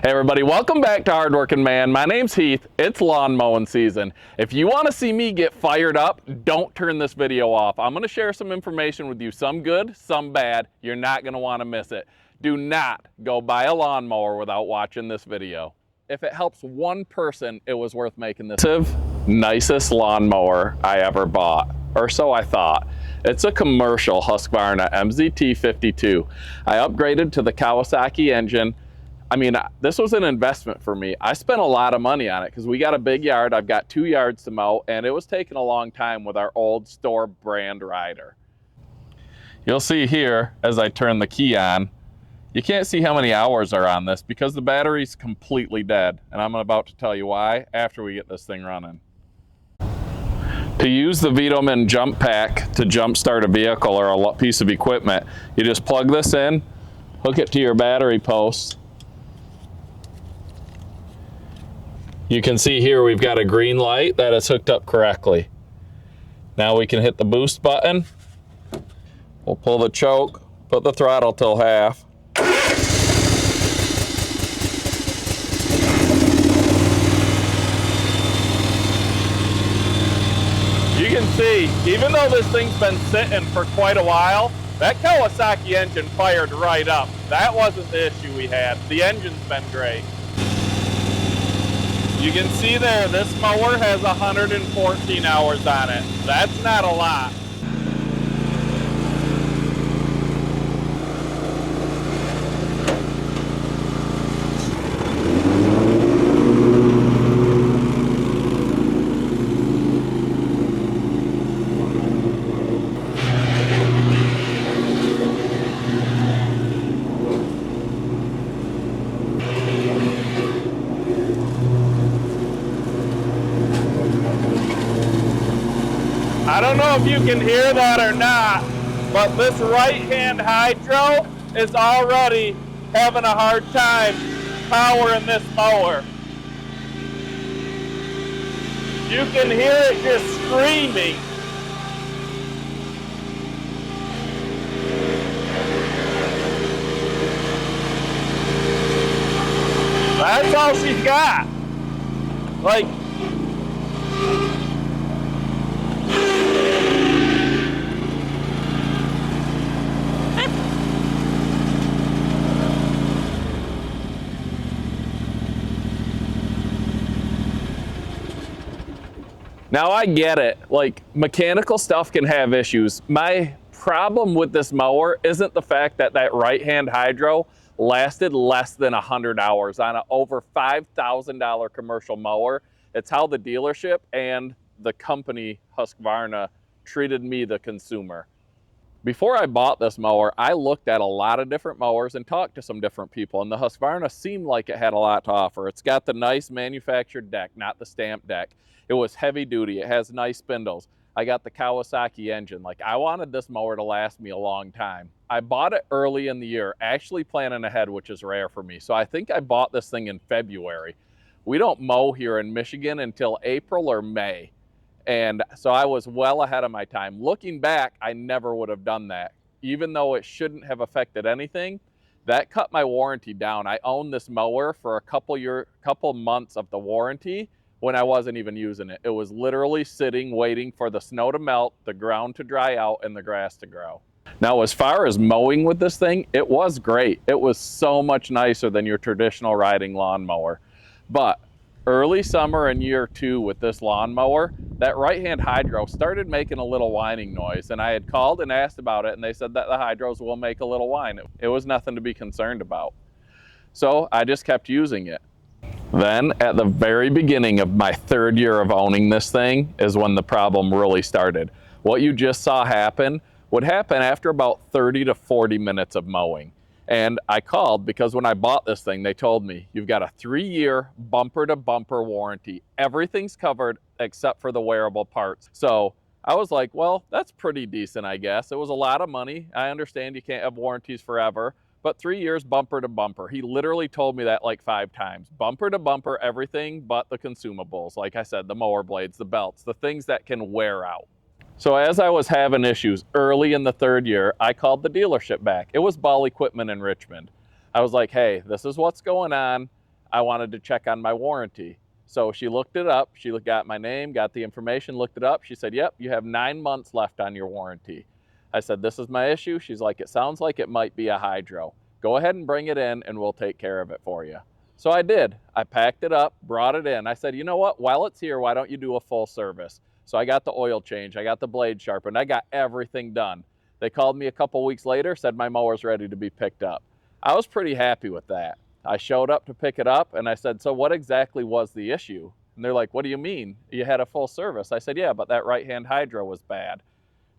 Hey everybody, welcome back to Hardworking Man. My name's Heath. It's lawn mowing season. If you want to see me get fired up, don't turn this video off. I'm going to share some information with you, some good, some bad. You're not going to want to miss it. Do not go buy a lawnmower without watching this video. If it helps one person, it was worth making this nicest lawnmower I ever bought, or so I thought. It's a commercial Husqvarna MZT52. I upgraded to the Kawasaki engine. I mean, this was an investment for me. I spent a lot of money on it because we got a big yard. I've got 2 yards to mow, and it was taking a long time with our old store brand rider. You'll see here, as I turn the key on, you can't see how many hours are on this because the battery's completely dead, and I'm about to tell you why after we get this thing running. To use the Vitomin jump pack to jump start a vehicle or a piece of equipment, you just plug this in, hook it to your battery post. You can see here we've got a green light that is hooked up correctly. Now we can hit the boost button. We'll pull the choke, put the throttle till half. You can see, even though this thing's been sitting for quite a while, that Kawasaki engine fired right up. That wasn't the issue we had. The engine's been great. You can see there, this mower has 114 hours on it. That's not a lot. I don't know if you can hear that or not, but this right-hand hydro is already having a hard time powering this mower. You can hear it just screaming. That's all she's got. Like, now I get it, like mechanical stuff can have issues. My problem with this mower isn't the fact that that right-hand hydro lasted less than 100 hours on an over $5,000 commercial mower. It's how the dealership and the company Husqvarna treated me, the consumer. Before I bought this mower, I looked at a lot of different mowers and talked to some different people, and the Husqvarna seemed like it had a lot to offer. It's got the nice manufactured deck, not the stamped deck. It was heavy duty, it has nice spindles. I got the Kawasaki engine. Like, I wanted this mower to last me a long time. I bought it early in the year, actually planning ahead, which is rare for me. So I think I bought this thing in February. We don't mow here in Michigan until April or May. And so I was well ahead of my time. Looking back, I never would have done that. Even though it shouldn't have affected anything, that cut my warranty down. I owned this mower for a couple months of the warranty when I wasn't even using it. It was literally sitting, waiting for the snow to melt, the ground to dry out, and the grass to grow. Now, as far as mowing with this thing, it was great. It was so much nicer than your traditional riding lawnmower. But early summer and year 2 with this lawnmower, that right-hand hydro started making a little whining noise, and I had called and asked about it, and they said that the hydros will make a little whine. It was nothing to be concerned about. So I just kept using it. Then, at the very beginning of my 3rd year of owning this thing is when the problem really started. What you just saw happen would happen after about 30 to 40 minutes of mowing. And I called because when I bought this thing, they told me, you've got a 3-year bumper-to-bumper warranty. Everything's covered except for the wearable parts. So I was like, well, that's pretty decent, I guess. It was a lot of money. I understand you can't have warranties forever, but 3 years bumper to bumper. He literally told me that like 5 times. Bumper to bumper, everything but the consumables. Like I said, the mower blades, the belts, the things that can wear out. So as I was having issues early in the 3rd year, I called the dealership back. It was Ball Equipment in Richmond. I was like, hey, this is what's going on. I wanted to check on my warranty. So she looked it up. She got my name, got the information, looked it up. She said, yep, you have 9 months left on your warranty. I said, this is my issue. She's like, it sounds like it might be a hydro. Go ahead and bring it in and we'll take care of it for you. So I did. I packed it up, brought it in. I said, you know what? While it's here, why don't you do a full service? So I got the oil change, I got the blade sharpened, I got everything done. They called me a couple weeks later, said my mower's ready to be picked up. I was pretty happy with that. I showed up to pick it up and I said, so what exactly was the issue? And they're like, what do you mean? You had a full service. I said, yeah, but that right-hand hydro was bad.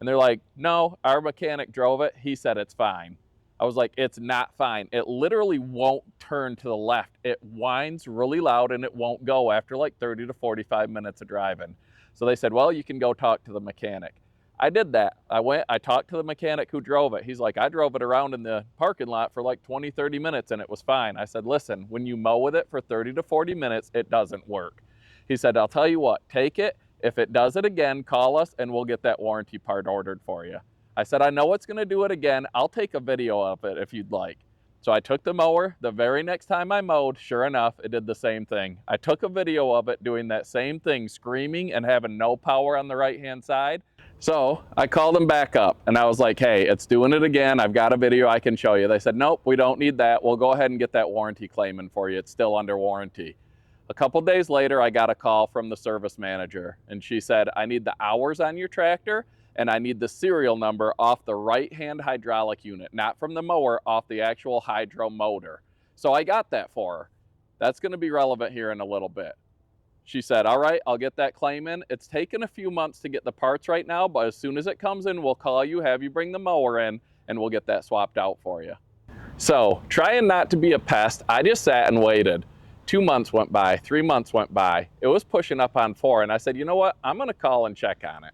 And they're like, no, our mechanic drove it. He said it's fine. I was like, it's not fine. It literally won't turn to the left. It whines really loud and it won't go after like 30 to 45 minutes of driving. So they said, well, you can go talk to the mechanic. I did that. I talked to the mechanic who drove it. He's like, I drove it around in the parking lot for like 20, 30 minutes and it was fine. I said, listen, when you mow with it for 30 to 40 minutes, it doesn't work. He said, I'll tell you what, take it. If it does it again, call us and we'll get that warranty part ordered for you. I said, I know it's gonna do it again. I'll take a video of it if you'd like. So I took the mower. The very next time I mowed, sure enough, it did the same thing. I took a video of it doing that same thing, screaming and having no power on the right-hand side. So I called them back up and I was like, hey, it's doing it again. I've got a video I can show you. They said, nope, we don't need that. We'll go ahead and get that warranty claim in for you. It's still under warranty. A couple days later, I got a call from the service manager and she said, I need the hours on your tractor and I need the serial number off the right-hand hydraulic unit, not from the mower, off the actual hydro motor. So I got that for her. That's gonna be relevant here in a little bit. She said, all right, I'll get that claim in. It's taken a few months to get the parts right now, but as soon as it comes in, we'll call you, have you bring the mower in, and we'll get that swapped out for you. So trying not to be a pest, I just sat and waited. 2 months went by, 3 months went by. It was pushing up on 4, and I said, you know what? I'm gonna call and check on it.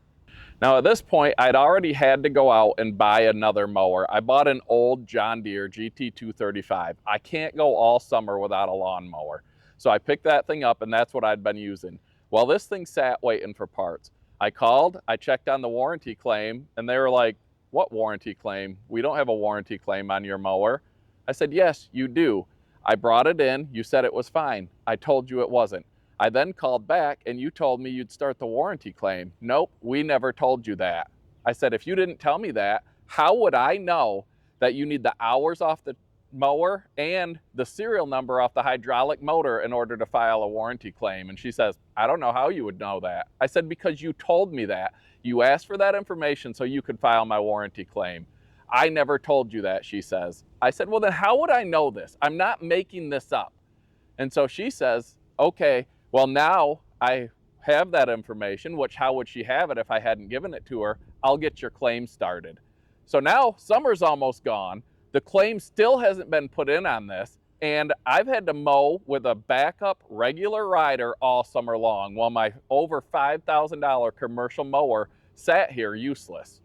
Now at this point, I'd already had to go out and buy another mower. I bought an old John Deere GT235. I can't go all summer without a lawnmower. So I picked that thing up and that's what I'd been using. Well, this thing sat waiting for parts. I called, I checked on the warranty claim and they were like, what warranty claim? We don't have a warranty claim on your mower. I said, yes, you do. I brought it in, you said it was fine. I told you it wasn't. I then called back and you told me you'd start the warranty claim. Nope, we never told you that. I said, if you didn't tell me that, how would I know that you need the hours off the mower and the serial number off the hydraulic motor in order to file a warranty claim? And she says, I don't know how you would know that. I said, because you told me that. You asked for that information so you could file my warranty claim. I never told you that, she says. I said, well, then how would I know this? I'm not making this up. And so she says, okay, well, now I have that information, which how would she have it if I hadn't given it to her? I'll get your claim started. So now summer's almost gone. The claim still hasn't been put in on this. And I've had to mow with a backup regular rider all summer long while my over $5,000 commercial mower sat here useless.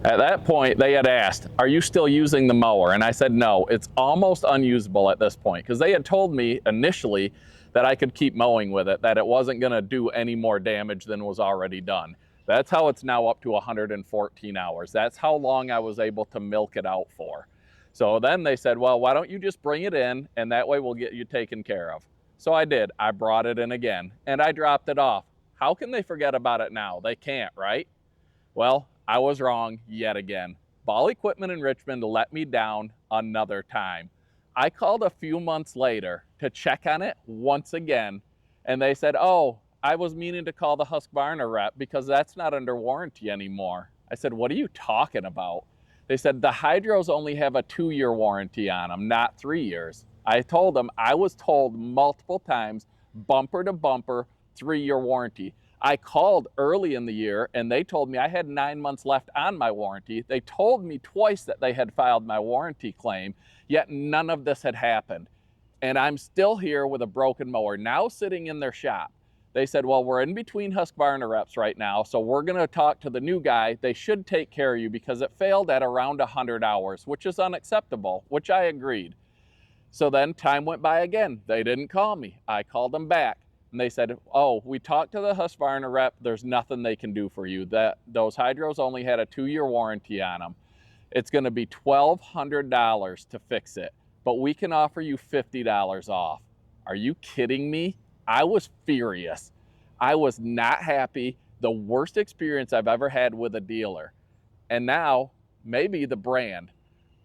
At that point, they had asked, are you still using the mower? And I said, no, it's almost unusable at this point because they had told me initially that I could keep mowing with it, that it wasn't gonna do any more damage than was already done. That's how it's now up to 114 hours. That's how long I was able to milk it out for. So then they said, well, why don't you just bring it in and that way we'll get you taken care of. So I did, I brought it in again and I dropped it off. How can they forget about it now? They can't, right? Well, I was wrong yet again. Ball Equipment in Richmond let me down another time. I called a few months later to check on it once again, and they said, oh, I was meaning to call the Husqvarna rep because that's not under warranty anymore. I said, what are you talking about? They said, the hydros only have a 2-year warranty on them, not 3 years. I told them, I was told multiple times, bumper to bumper, 3-year warranty. I called early in the year and they told me I had 9 months left on my warranty. They told me twice that they had filed my warranty claim, yet none of this had happened. And I'm still here with a broken mower, now sitting in their shop. They said, well, we're in between Husqvarna reps right now, so we're gonna talk to the new guy. They should take care of you because it failed at around 100 hours, which is unacceptable, which I agreed. So then time went by again. They didn't call me. I called them back. And they said, oh, we talked to the Husqvarna rep. There's nothing they can do for you. Those hydros only had a 2-year warranty on them. It's going to be $1,200 to fix it, but we can offer you $50 off. Are you kidding me? I was furious. I was not happy. The worst experience I've ever had with a dealer. And now, maybe the brand.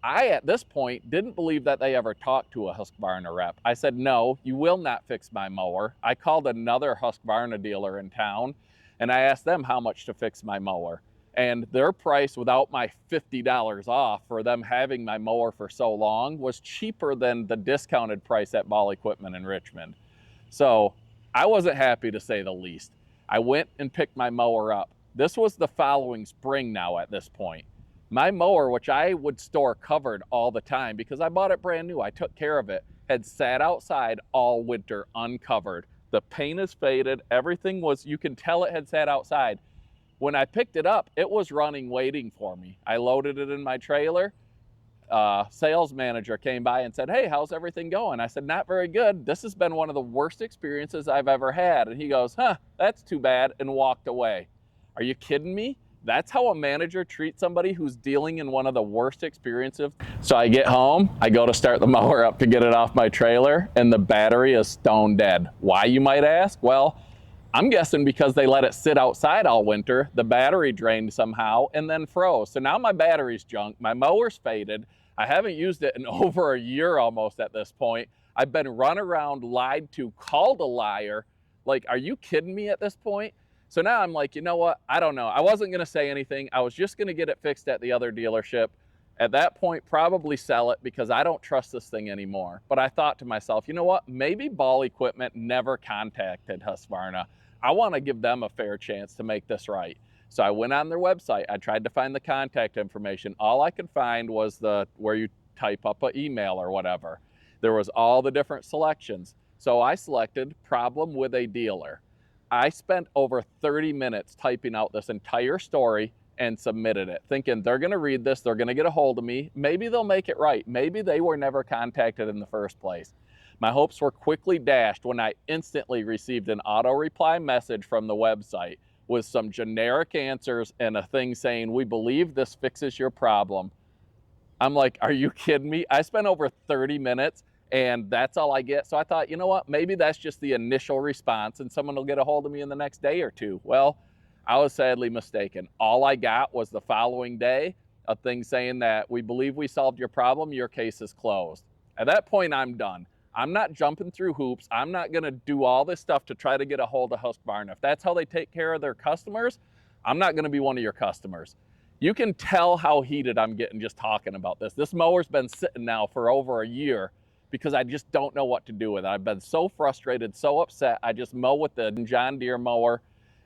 I, at this point, didn't believe that they ever talked to a Husqvarna rep. I said, no, you will not fix my mower. I called another Husqvarna dealer in town, and I asked them how much to fix my mower. And their price, without my $50 off for them having my mower for so long, was cheaper than the discounted price at Ball Equipment in Richmond. So I wasn't happy, to say the least. I went and picked my mower up. This was the following spring now at this point. My mower, which I would store covered all the time because I bought it brand new, I took care of it, had sat outside all winter uncovered. The paint is faded, everything was, you can tell it had sat outside. When I picked it up, it was running, waiting for me. I loaded it in my trailer. Sales manager came by and said, hey, how's everything going? I said, not very good. This has been one of the worst experiences I've ever had. And he goes, huh, that's too bad, and walked away. Are you kidding me? That's how a manager treats somebody who's dealing in one of the worst experiences. So I get home, I go to start the mower up to get it off my trailer, and the battery is stone dead. Why, you might ask? Well, I'm guessing because they let it sit outside all winter, the battery drained somehow and then froze. So now my battery's junk, my mower's faded. I haven't used it in over a year almost at this point. I've been run around, lied to, called a liar. Like, are you kidding me at this point? So now I'm like, you know what? I don't know. I wasn't gonna say anything. I was just gonna get it fixed at the other dealership. At that point, probably sell it because I don't trust this thing anymore. But I thought to myself, you know what? Maybe Ball Equipment never contacted Husqvarna. I wanna give them a fair chance to make this right. So I went on their website. I tried to find the contact information. All I could find was where you type up an email or whatever. There was all the different selections. So I selected problem with a dealer. I spent over 30 minutes typing out this entire story and submitted it, thinking they're gonna read this, they're gonna get a hold of me, maybe they'll make it right, maybe they were never contacted in the first place. My hopes were quickly dashed when I instantly received an auto reply message from the website with some generic answers and a thing saying, we believe this fixes your problem. I'm like, are you kidding me? I spent over 30 minutes and that's all I get. So I thought, you know what, maybe that's just the initial response and someone will get a hold of me in the next day or two. Well, I was sadly mistaken. All I got was the following day, a thing saying that we believe we solved your problem, your case is closed. At that point, I'm done. I'm not jumping through hoops. I'm not gonna do all this stuff to try to get a hold of Husqvarna. If that's how they take care of their customers, I'm not gonna be one of your customers. You can tell how heated I'm getting just talking about this. This mower's been sitting now for over a year because I just don't know what to do with it. I've been so frustrated, so upset. I just mow with the John Deere mower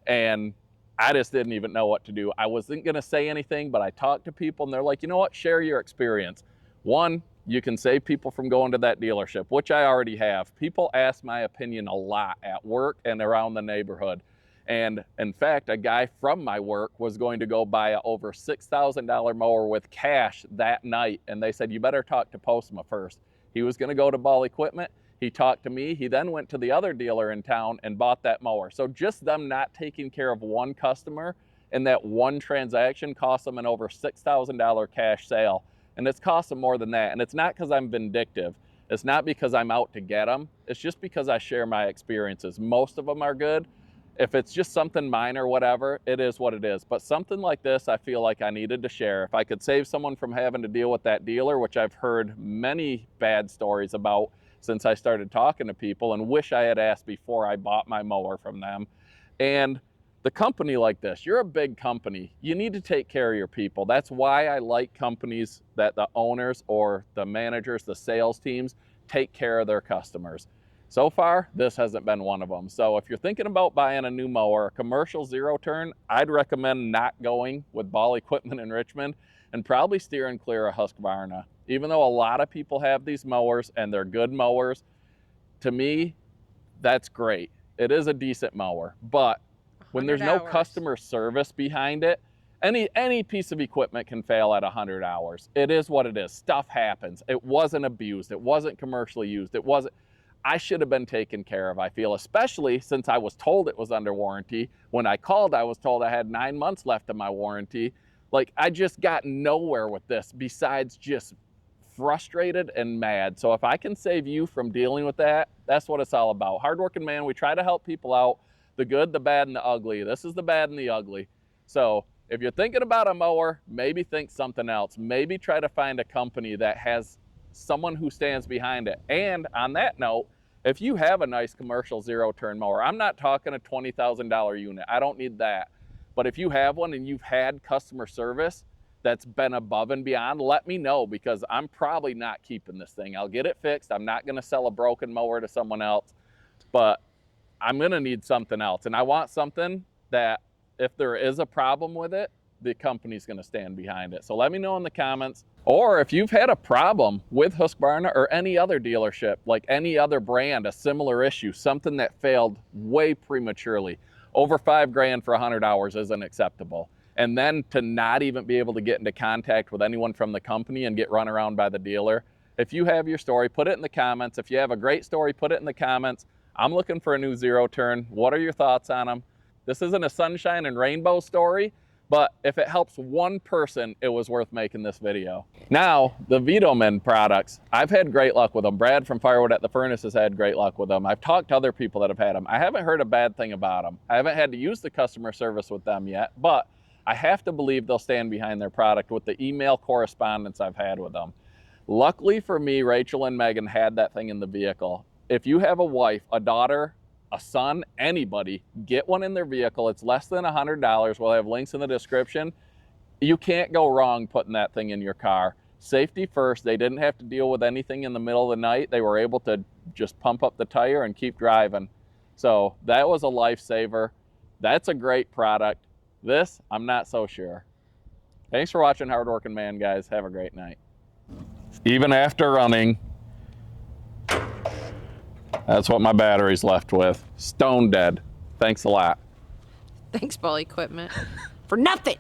and I just didn't even know what to do. I wasn't gonna say anything, but I talked to people and they're like, you know what, share your experience. One, you can save people from going to that dealership, which I already have. People ask my opinion a lot at work and around the neighborhood. And in fact, a guy from my work was going to go buy a over $6,000 mower with cash that night. And they said, you better talk to Postma first. He was gonna go to Ball Equipment. He talked to me. He then went to the other dealer in town and bought that mower. So just them not taking care of one customer in that one transaction cost them an over $6,000 cash sale. And it's cost them more than that. And it's not because I'm vindictive. It's not because I'm out to get them. It's just because I share my experiences. Most of them are good. If it's just something minor, whatever, it is what it is. But something like this, I feel like I needed to share. If I could save someone from having to deal with that dealer, which I've heard many bad stories about since I started talking to people and wish I had asked before I bought my mower from them. And the company like this, you're a big company. You need to take care of your people. That's why I like companies that the owners or the managers, the sales teams, take care of their customers. So far, this hasn't been one of them. So if you're thinking about buying a new mower, a commercial zero turn, I'd recommend not going with Ball Equipment in Richmond and probably steering clear of Husqvarna. Even though a lot of people have these mowers and they're good mowers, to me, that's great. It is a decent mower, but when there's no customer service behind it, any piece of equipment can fail at 100 hours. It is what it is. Stuff happens. It wasn't abused. It wasn't commercially used. I should have been taken care of, I feel, especially since I was told it was under warranty. When I called, I was told I had 9 months left of my warranty. Like, I just got nowhere with this besides just frustrated and mad. So if I can save you from dealing with that, that's what it's all about. Hardworking Man, we try to help people out, the good, the bad, and the ugly. This is the bad and the ugly. So if you're thinking about a mower, maybe think something else. Maybe try to find a company that has someone who stands behind it. And on that note, if you have a nice commercial zero-turn mower, I'm not talking a $20,000 unit. I don't need that. But if you have one and you've had customer service that's been above and beyond, let me know, because I'm probably not keeping this thing. I'll get it fixed. I'm not going to sell a broken mower to someone else, but I'm going to need something else. And I want something that if there is a problem with it, the company's going to stand behind it. So let me know in the comments. Or if you've had a problem with Husqvarna or any other dealership, like any other brand, a similar issue, something that failed way prematurely. Over $5,000 for 100 hours isn't acceptable. And then to not even be able to get into contact with anyone from the company and get run around by the dealer. If you have your story, put it in the comments. If you have a great story, put it in the comments. I'm looking for a new zero-turn. What are your thoughts on them? This isn't a sunshine and rainbow story, but if it helps one person, it was worth making this video. Now, the Vitomin products, I've had great luck with them. Brad from Firewood at the Furnace has had great luck with them. I've talked to other people that have had them. I haven't heard a bad thing about them. I haven't had to use the customer service with them yet, but I have to believe they'll stand behind their product with the email correspondence I've had with them. Luckily for me, Rachel and Megan had that thing in the vehicle. If you have a wife, a daughter, a son, anybody, get one in their vehicle. It's less than $100. We'll have links in the description. You can't go wrong putting that thing in your car. Safety first. They didn't have to deal with anything in the middle of the night. They were able to just pump up the tire and keep driving. So that was a lifesaver. That's a great product. This, I'm not so sure. Thanks for watching Hardworking Man, guys. Have a great night. Even after running, that's what my battery's left with. Stone dead. Thanks a lot. Thanks, Ball Equipment. For nothing.